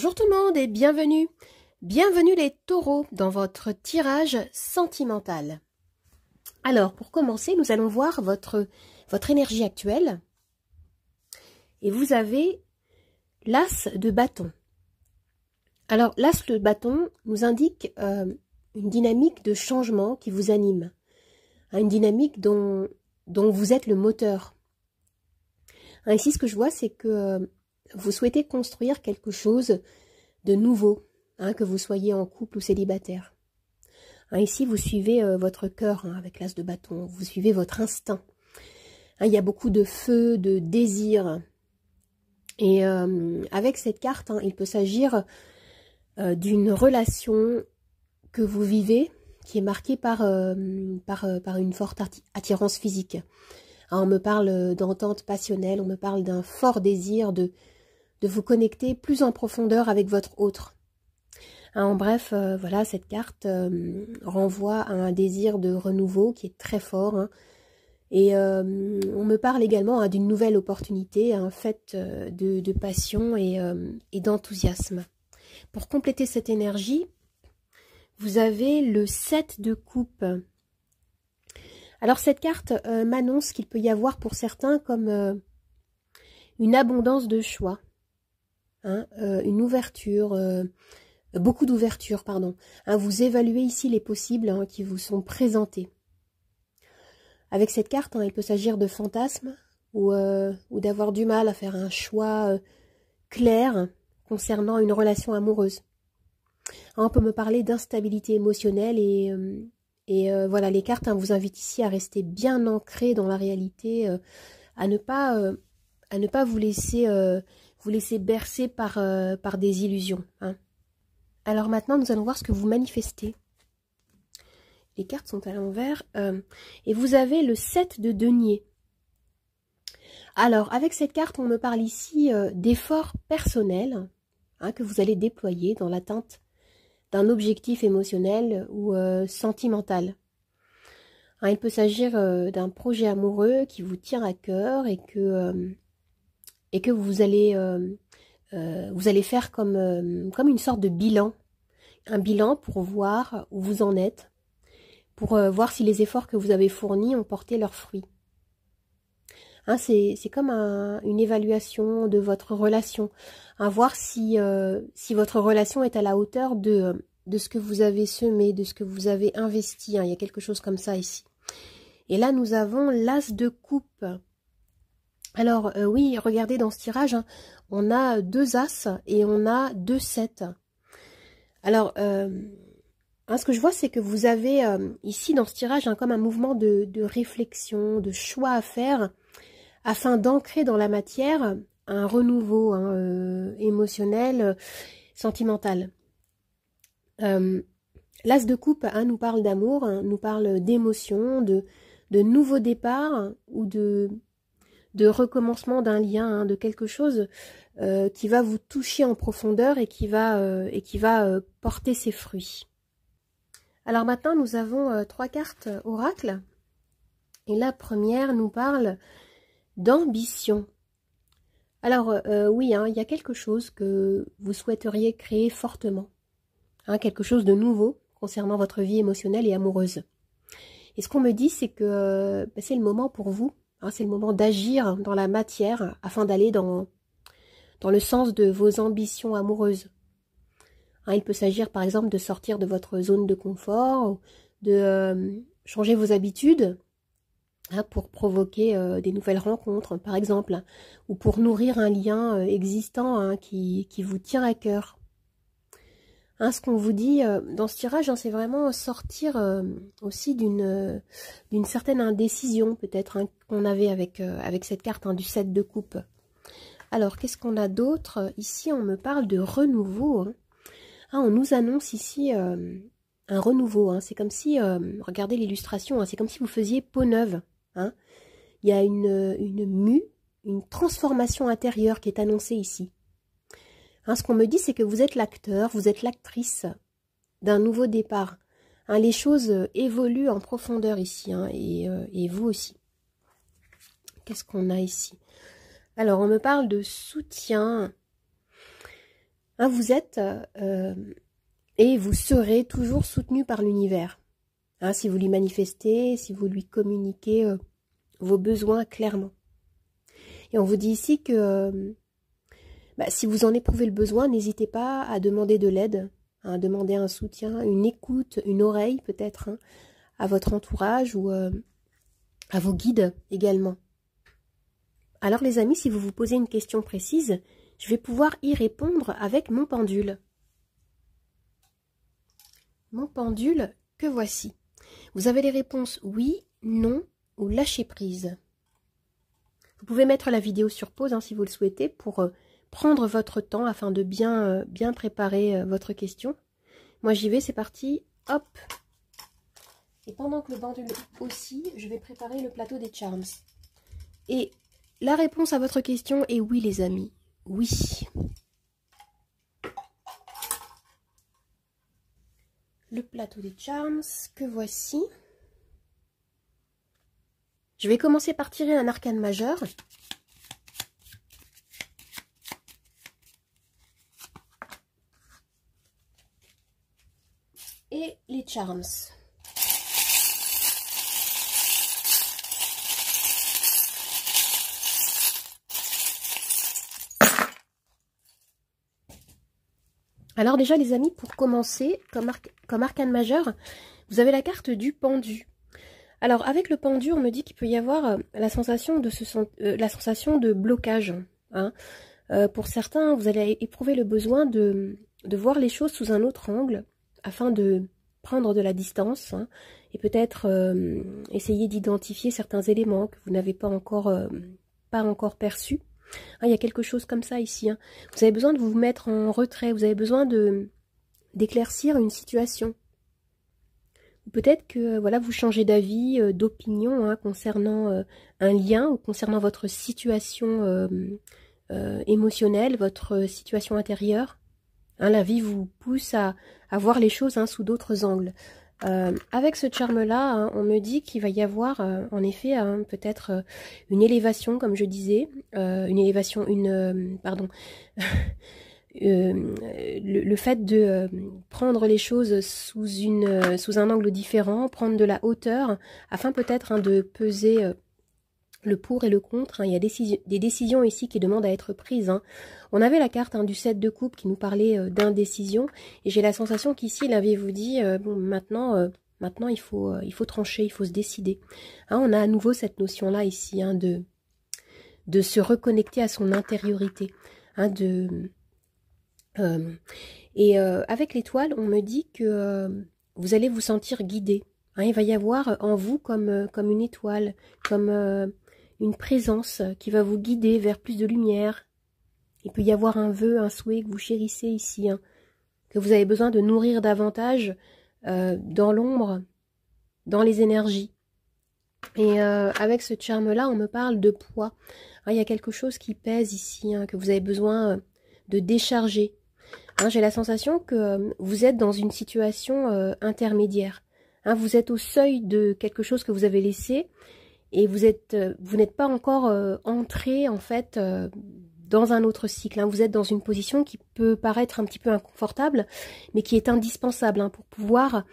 Bonjour tout le monde et bienvenue. Bienvenue les taureaux dans votre tirage sentimental. Alors pour commencer, nous allons voir votre énergie actuelle. Et vous avez l'as de bâton. Alors l'as de bâton nous indique une dynamique de changement qui vous anime. Une dynamique dont vous êtes le moteur. Ici ce que je vois c'est que vous souhaitez construire quelque chose de nouveau, que vous soyez en couple ou célibataire. Ici, vous suivez votre cœur avec l'as de bâton, vous suivez votre instinct. Il y a beaucoup de feu, de désir. Et avec cette carte, il peut s'agir d'une relation que vous vivez qui est marquée par une forte attirance physique. On me parle d'entente passionnelle, on me parle d'un fort désir de vous connecter plus en profondeur avec votre autre. En bref, voilà, cette carte renvoie à un désir de renouveau qui est très fort. Et on me parle également d'une nouvelle opportunité, faite de passion et d'enthousiasme. Pour compléter cette énergie, vous avez le 7 de coupe. Alors cette carte m'annonce qu'il peut y avoir pour certains comme une abondance de choix. Une ouverture, beaucoup d'ouverture, pardon. Vous évaluez ici les possibles qui vous sont présentés. Avec cette carte, il peut s'agir de fantasmes ou d'avoir du mal à faire un choix clair concernant une relation amoureuse. On peut me parler d'instabilité émotionnelle et voilà, les cartes vous invitent ici à rester bien ancré dans la réalité, à ne pas vous laisser bercer par des illusions. Alors maintenant, nous allons voir ce que vous manifestez. Les cartes sont à l'envers. Et vous avez le 7 de denier. Alors, avec cette carte, on me parle ici d'efforts personnels que vous allez déployer dans l'atteinte d'un objectif émotionnel ou sentimental. Il peut s'agir d'un projet amoureux qui vous tient à cœur et que vous allez faire comme une sorte de bilan. Un bilan pour voir où vous en êtes, pour voir si les efforts que vous avez fournis ont porté leurs fruits. C'est comme une évaluation de votre relation, voir si votre relation est à la hauteur de ce que vous avez semé, de ce que vous avez investi. Il y a quelque chose comme ça ici. Et là, nous avons l'as de coupe. Alors, oui, regardez dans ce tirage, on a 2 as et on a 2 7. Alors, ce que je vois, c'est que vous avez ici dans ce tirage comme un mouvement de réflexion, de choix à faire, afin d'ancrer dans la matière un renouveau émotionnel, sentimental. L'as de coupe nous parle d'amour, nous parle d'émotion, de nouveau départ ou de recommencement d'un lien, de quelque chose qui va vous toucher en profondeur et qui va porter ses fruits. Alors maintenant, nous avons 3 cartes oracle. Et la première nous parle d'ambition. Alors oui, il y a quelque chose que vous souhaiteriez créer fortement. Quelque chose de nouveau concernant votre vie émotionnelle et amoureuse. Et ce qu'on me dit, c'est que c'est le moment pour vous. C'est le moment d'agir dans la matière afin d'aller dans le sens de vos ambitions amoureuses. Il peut s'agir par exemple de sortir de votre zone de confort, de changer vos habitudes pour provoquer des nouvelles rencontres par exemple, ou pour nourrir un lien existant qui vous tient à cœur. Ce qu'on vous dit dans ce tirage, c'est vraiment sortir aussi d'une certaine indécision peut-être qu'on avait avec cette carte du 7 de coupe. Alors, qu'est-ce qu'on a d'autre? Ici, on me parle de renouveau. On nous annonce ici un renouveau. C'est comme si, regardez l'illustration, c'est comme si vous faisiez peau neuve. Il y a une mue, une transformation intérieure qui est annoncée ici. Ce qu'on me dit, c'est que vous êtes l'acteur, vous êtes l'actrice d'un nouveau départ. Les choses évoluent en profondeur ici, et vous aussi. Qu'est-ce qu'on a ici? Alors, on me parle de soutien. Hein, vous êtes et vous serez toujours soutenu par l'univers. Hein, si vous lui manifestez, si vous lui communiquez vos besoins clairement. Et on vous dit ici que si vous en éprouvez le besoin, n'hésitez pas à demander de l'aide, hein, à demander un soutien, une écoute, une oreille peut-être, hein, à votre entourage ou à vos guides également. Alors les amis, si vous vous posez une question précise, je vais pouvoir y répondre avec mon pendule. Mon pendule que voici. Vous avez les réponses oui, non ou lâcher prise. Vous pouvez mettre la vidéo sur pause hein, si vous le souhaitez pour prendre votre temps afin de bien préparer votre question. Moi j'y vais, c'est parti, hop. Et pendant que le pendule aussi, je vais préparer le plateau des charms. Et la réponse à votre question est oui les amis, oui. Le plateau des charms que voici. Je vais commencer par tirer un arcane majeur. Et les charms. Alors déjà les amis, pour commencer, comme arcane majeur, vous avez la carte du pendu. Alors avec le pendu, on me dit qu'il peut y avoir la sensation de blocage. Hein. Pour certains, vous allez éprouver le besoin de voir les choses sous un autre angle, afin de prendre de la distance, hein, et peut-être essayer d'identifier certains éléments que vous n'avez pas encore perçus. Ah, il y a quelque chose comme ça ici. Hein. Vous avez besoin de vous mettre en retrait. Vous avez besoin d'éclaircir une situation. Peut-être que voilà, vous changez d'avis, d'opinion hein, concernant un lien ou concernant votre situation émotionnelle, votre situation intérieure. Hein, la vie vous pousse à voir les choses hein, sous d'autres angles. Avec ce charme-là, hein, on me dit qu'il va y avoir en effet hein, peut-être une élévation, comme je disais, le fait de prendre les choses sous un angle différent, prendre de la hauteur, afin peut-être hein, de peser le pour et le contre. Hein. Il y a des décisions ici qui demandent à être prises. Hein. On avait la carte hein, du 7 de coupe qui nous parlait d'indécision. Et j'ai la sensation qu'ici, il avait vous dit, bon, maintenant il faut trancher, il faut se décider. Hein, on a à nouveau cette notion-là ici, hein, de se reconnecter à son intériorité. Hein, avec l'étoile, on me dit que vous allez vous sentir guidé. Hein, il va y avoir en vous comme une étoile, comme une présence qui va vous guider vers plus de lumière. Il peut y avoir un vœu, un souhait que vous chérissez ici, hein, que vous avez besoin de nourrir davantage dans l'ombre, dans les énergies. Et avec ce charme-là, on me parle de poids. Hein, il y a quelque chose qui pèse ici, hein, que vous avez besoin de décharger. Hein, j'ai la sensation que vous êtes dans une situation intermédiaire. Hein, vous êtes au seuil de quelque chose que vous avez laissé et vous n'êtes pas encore entré en fait dans un autre cycle. Hein. Vous êtes dans une position qui peut paraître un petit peu inconfortable, mais qui est indispensable hein, pour pouvoir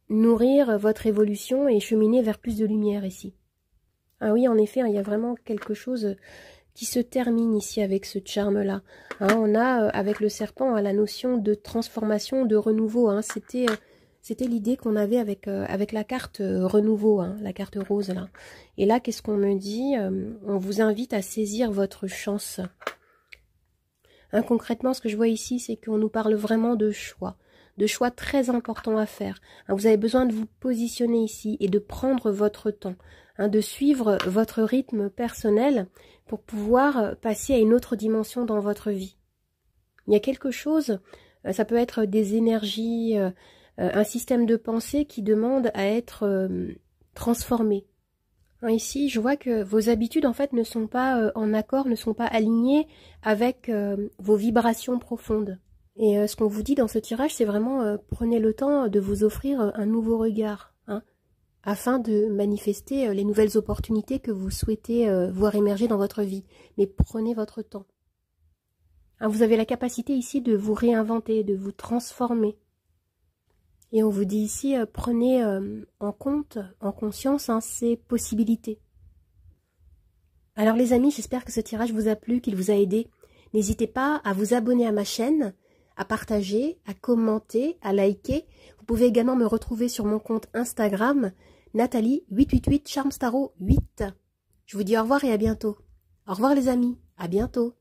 nourrir votre évolution et cheminer vers plus de lumière ici. Ah oui, en effet, hein, il y a vraiment quelque chose qui se termine ici avec ce charme-là. Hein, on a avec le serpent la notion de transformation, de renouveau. Hein. C'était l'idée qu'on avait avec la carte renouveau, hein, la carte rose là. Et là, qu'est-ce qu'on me dit? On vous invite à saisir votre chance. Hein, concrètement, ce que je vois ici, c'est qu'on nous parle vraiment de choix très importants à faire. Hein, vous avez besoin de vous positionner ici et de prendre votre temps, hein, de suivre votre rythme personnel pour pouvoir passer à une autre dimension dans votre vie. Il y a quelque chose, ça peut être des énergies, un système de pensée qui demande à être transformé. Hein, ici, je vois que vos habitudes, en fait, ne sont pas en accord, ne sont pas alignées avec vos vibrations profondes. Et ce qu'on vous dit dans ce tirage, c'est vraiment prenez le temps de vous offrir un nouveau regard, hein, afin de manifester les nouvelles opportunités que vous souhaitez voir émerger dans votre vie. Mais prenez votre temps. Hein, vous avez la capacité ici de vous réinventer, de vous transformer. Et on vous dit ici, prenez en compte, en conscience, hein, ces possibilités. Alors les amis, j'espère que ce tirage vous a plu, qu'il vous a aidé. N'hésitez pas à vous abonner à ma chaîne, à partager, à commenter, à liker. Vous pouvez également me retrouver sur mon compte Instagram, Nathalie888 Charmstaro 8. Je vous dis au revoir et à bientôt. Au revoir les amis, à bientôt.